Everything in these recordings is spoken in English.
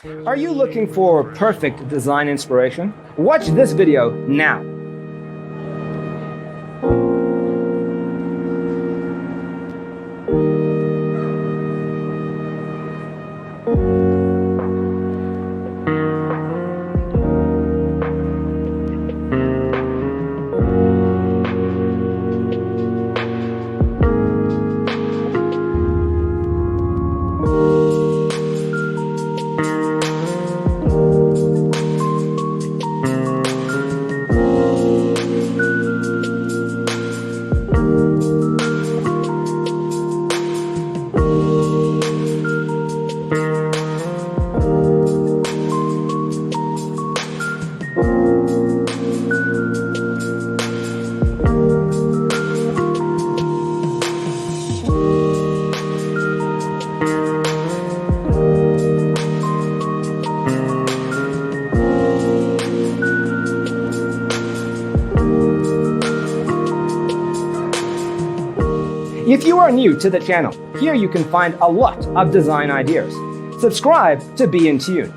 Are you looking for perfect design inspiration? Watch this video now. If you are new to the channel, here you can find a lot of design ideas. Subscribe to be in tune.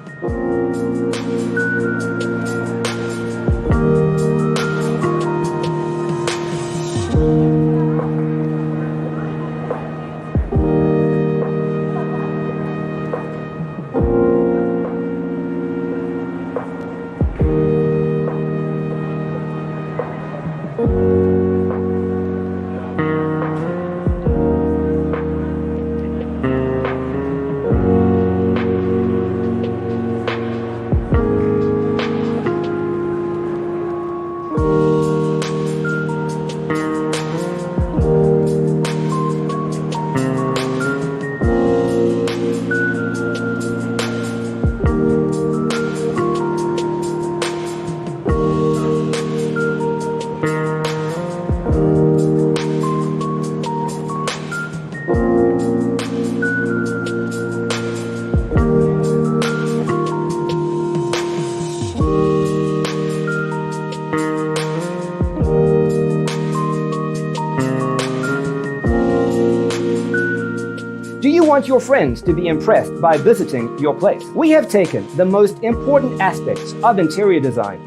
Do you want your friends to be impressed by visiting your place? We have taken the most important aspects of interior design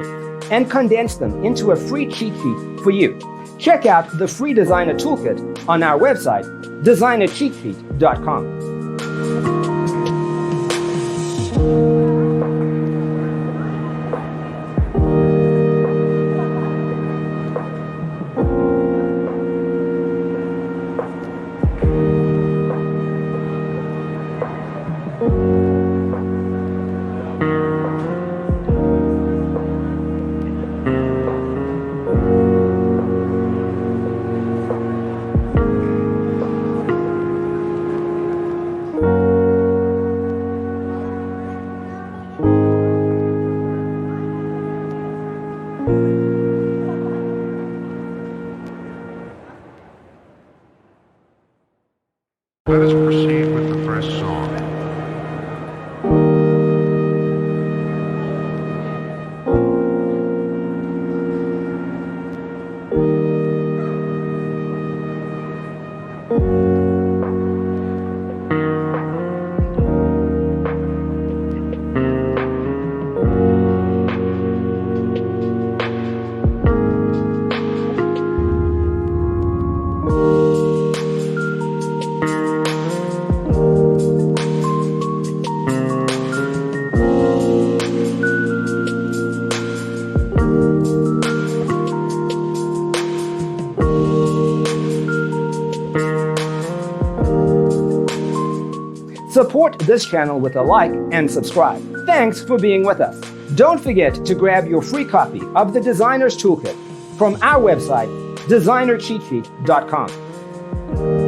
and condensed them into a free cheat sheet for you. Check out the free designer toolkit on our website, designercheatsheet.com. Let us proceed with the first song. Support this channel with a like and subscribe. Thanks for being with us. Don't forget to grab your free copy of the Designer's Toolkit from our website, designercheatsheet.com.